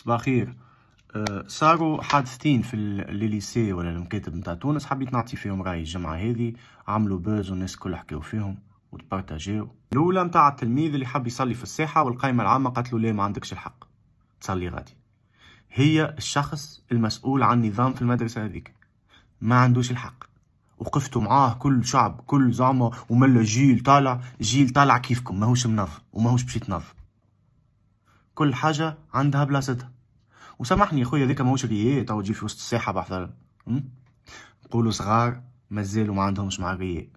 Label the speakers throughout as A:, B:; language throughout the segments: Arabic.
A: صباح الخير. صاروا حادثتين في الليسي ولا المكاتب نتاع تونس، حبيت نعطي فيهم رايي الجمعة هذه. عملوا بوز والناس الكل حكاو فيهم وتبارتاجيو. الأولى نتاع التلميذ اللي حب يصلي في الساحة والقائمة العامة قالت له لا ما عندكش الحق تصلي غادي. هي الشخص المسؤول عن النظام في المدرسة هذيك ما عندوش الحق، وقفتوا معاه كل شعب كل زعمة وملا جيل طالع كيفكم ماهوش منظم وماهوش باش يتنظم. كل حاجة عندها بلاصتها. وسامحني يا خويا ذيك ماهوش غياء تو تجي في وسط الساحة بحثا نقولوا صغار مازالوا ما عندهمش مع غياء.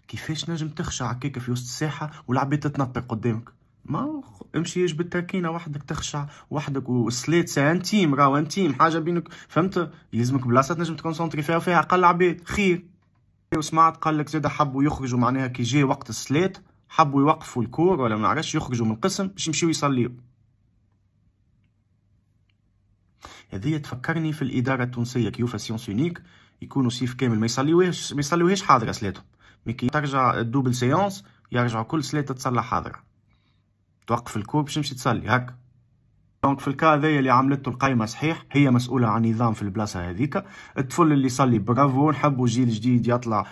A: كيفاش نجم تخشع هكاكا في وسط الساحة والعباد تتنطق قدامك؟ ما امشي يجبد تركينة وحدك تخشع وحدك، والصلاة سي انتيم راهو انتيم حاجة بينك فهمت، يلزمك بلاصة تنجم تكونسونطري فيها وفيها اقل عباد خير. وسمعت قال لك زاد حبوا يخرجوا معناها كي جاي وقت الصلاة حبوا يوقفوا الكور ولا ما نعرفش يخرجوا من القسم باش يمشيو يصليو. هذه تفكرني في الإدارة التونسية كيوفا سيونس يونيك يكونوا صيف كامل ما يصليوهاش حاضرة صلاتهم، مي كي ترجع الدوبل سيونس يرجعوا كل صلاة تصلى حاضرة، توقف الكور باش تمشي تصلي هكا. دونك في الكا هذايا اللي عملته القايمة صحيح هي مسؤولة عن النظام في البلاصة هذيك. الطفل اللي يصلي برافو، نحبوا جيل جديد يطلع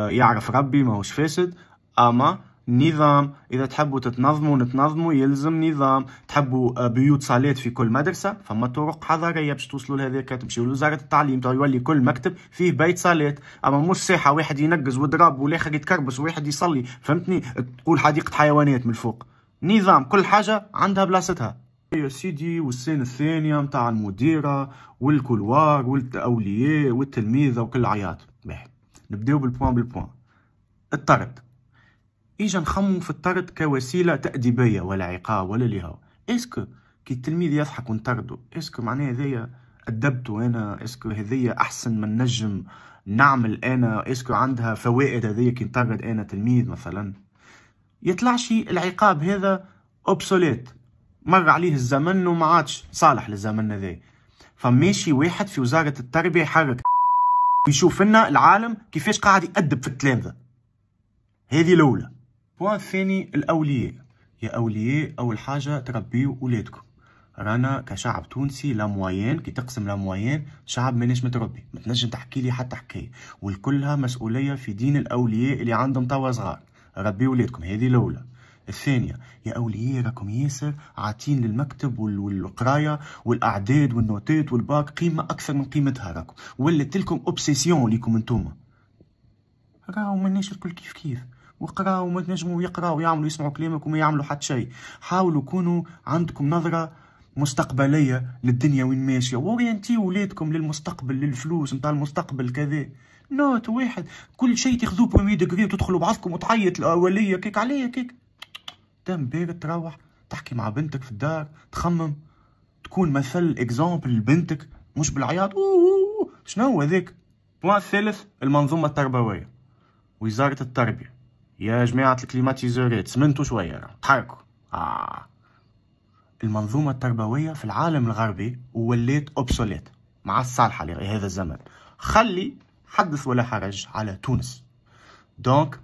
A: يعرف ربي ماهوش فاسد، أما نظام. إذا تحبوا تتنظموا نتنظموا يلزم نظام. تحبوا بيوت صلاة في كل مدرسة فما طرق حضارية باش توصلوا لهذاك، تمشيو لوزارة التعليم تو يولي كل مكتب فيه بيت صلاة، أما مش ساحة واحد ينقز ويضرب والآخر يتكربس وواحد يصلي فهمتني تقول حديقة حيوانات من الفوق. نظام كل حاجة عندها بلاصتها يا سيدي. والسنة الثانية متاع المديرة والكلوار والأولياء والتلميذة وكل عياط. نبداو بالبوان. الطرد. إجا نخمو في الطرد كوسيلة تأديبية ولا عقاب ولا اللي هو. اسكو كي التلميذ يضحك ونطردو اسكو معناه هذايا أدبتو أنا؟ اسكو هذايا أحسن من نجم نعمل أنا؟ اسكو عندها فوائد هذايا كي نطرد أنا تلميذ مثلا؟ يطلعش العقاب هذا أوبسوليت، مر عليه الزمن وما عادش صالح للزمن هذا. فماشي واحد في وزارة التربية يحرك يشوف لنا العالم كيفاش قاعد يأدب في التلامذة. هذه الأولى. البوان الثاني الأولياء. يا أولياء أول حاجة تربيوا ولادكم. رانا كشعب تونسي لا موين، كي تقسم لا موين شعب ماناش متربي، ما تنجم تحكي لي حتى حكاية، والكلها مسؤولية في دين الأولياء اللي عندهم توا صغار. ربي ولادكم هذه الأولى. الثانية يا أولياء راكم ياسر عاطين للمكتب والقراية والأعداد والنوتات والباك قيمة أكثر من قيمتها، راكم ولت لكم أوبسيسيون ليكم انتوما. راهو ماناش الكل كيف كيف، وقراو وما تنجموا يقراو ويعملوا يسمعوا كلامك وما يعملوا حتى شيء. حاولوا كونوا عندكم نظرة مستقبلية للدنيا وين ماشية، وورينتي ولادكم للمستقبل للفلوس نتاع المستقبل كذا. نوت واحد كل شيء تاخذوه برومي ديجري وتدخلوا بعضكم وتعيط الأولية كيك عليا كيك. دم بارد تروح تحكي مع بنتك في الدار تخمم تكون مثل اكزامبل لبنتك مش بالعياط شنو هذاك. البوان الثالث المنظومة التربوية. وزارة التربية يا جماعة الكليماتيزورات سمنتوا شوية تحركوا. المنظومة التربوية في العالم الغربي ولات أوبسوليت مع الصالحة لهذا الزمن. خلي حدث ولا حرج على تونس. دونك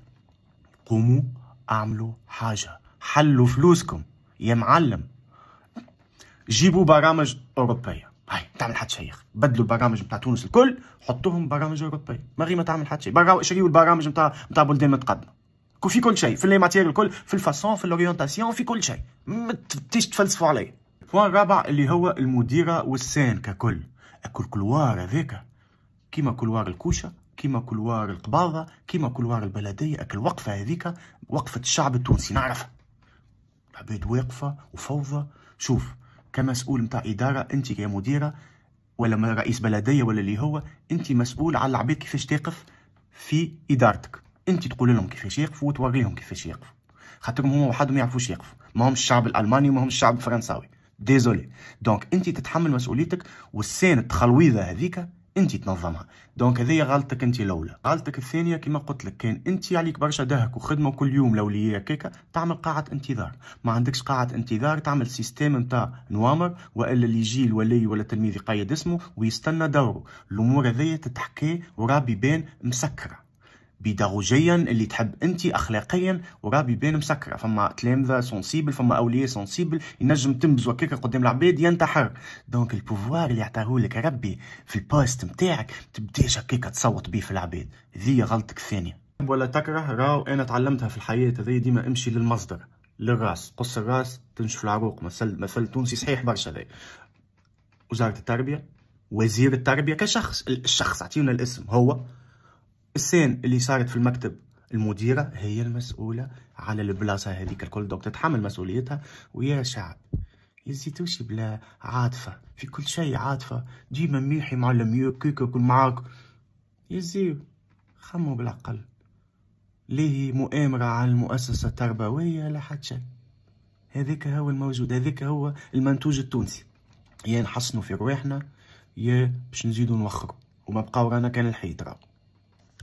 A: قوموا اعملوا حاجة، حلوا فلوسكم يا معلم. جيبوا برامج أوروبية، هاي تعمل حد شيء. بدلوا البرامج نتاع تونس الكل حطوهم برامج أوروبية، ما غير ما تعمل حد شيء. اشريوا البرامج نتاع بلدان متقدمة في كل شيء، في لي ماتير الكل، في الفاسون، في الاورينتاسيون، في كل شيء. ما تبتيش تفلسفوا عليه. البوان الرابع اللي هو المديرة والسان ككل. كلوار هذاك كيما كلوار الكوشة، كيما كلوار القباضة، كيما كلوار البلدية. الوقفة هذيك وقفة الشعب التونسي نعرفها. العباد واقفة وفوضى. شوف كمسؤول نتاع إدارة أنت كمديرة ولا رئيس بلدية ولا اللي هو، أنت مسؤول على العباد كيفاش تقف في إدارتك. أنت تقول لهم كيفاش يقفوا وتوريهم كيفاش يقفوا، خاطرهم هما وحدهم ما يعرفوش يقفوا، ما هم الشعب الألماني وما هم الشعب الفرنساوي. ديزولي. دونك أنت تتحمل مسؤوليتك، والسان التخلويضة هذيك انت تنظمها. دونك هذه غلطتك انت الاولى. غلطتك الثانيه كما قلت لك كان انت عليك برشا دهك وخدمه كل يوم لوليا كيكا تعمل قاعه انتظار. ما عندكش قاعه انتظار تعمل سيستم نتاع نوامر، والا اللي يجي الولي ولا التلميذ يقيد اسمه ويستنى دوره. الامور هذيا تتحكي وراه بيبان مسكره. بيداغوجيا اللي تحب انت اخلاقيا، وراه بيبان مسكره. فما تلامذه سونسيبل، فما اولياء سونسيبل، ينجم تنبزو هكاك قدام العباد ينتحر. دونك البوفوار اللي عطاهولك ربي في البوست نتاعك تبداش هكاك تصوت بيه في العباد، هذه غلطك الثانيه. ولا تكره، راو انا تعلمتها في الحياه هذه، ديما امشي للمصدر، للراس، قص الراس تنشف العروق، مثل تونسي صحيح برشا. ذي وزاره التربيه، وزير التربيه كشخص، الشخص اعطيونا الاسم، هو السين اللي صارت في المكتب، المديرة هي المسؤولة على البلاصة هذيك الكل، دوك تتحمل مسؤوليتها. ويا شعب يزيدوش بلا عاطفة في كل شيء، عاطفة ديما ميحي مع الميو كيكا كل معاك، يزيو خموا بالعقل. ليه مؤامرة على المؤسسة التربوية؟ لا حد شيء، هذاك هو الموجود، هذاك هو المنتوج التونسي. يا نحسنوا في رواحنا يا باش نزيدو نوخروا، وما بقاو رانا كان الحيط راهو.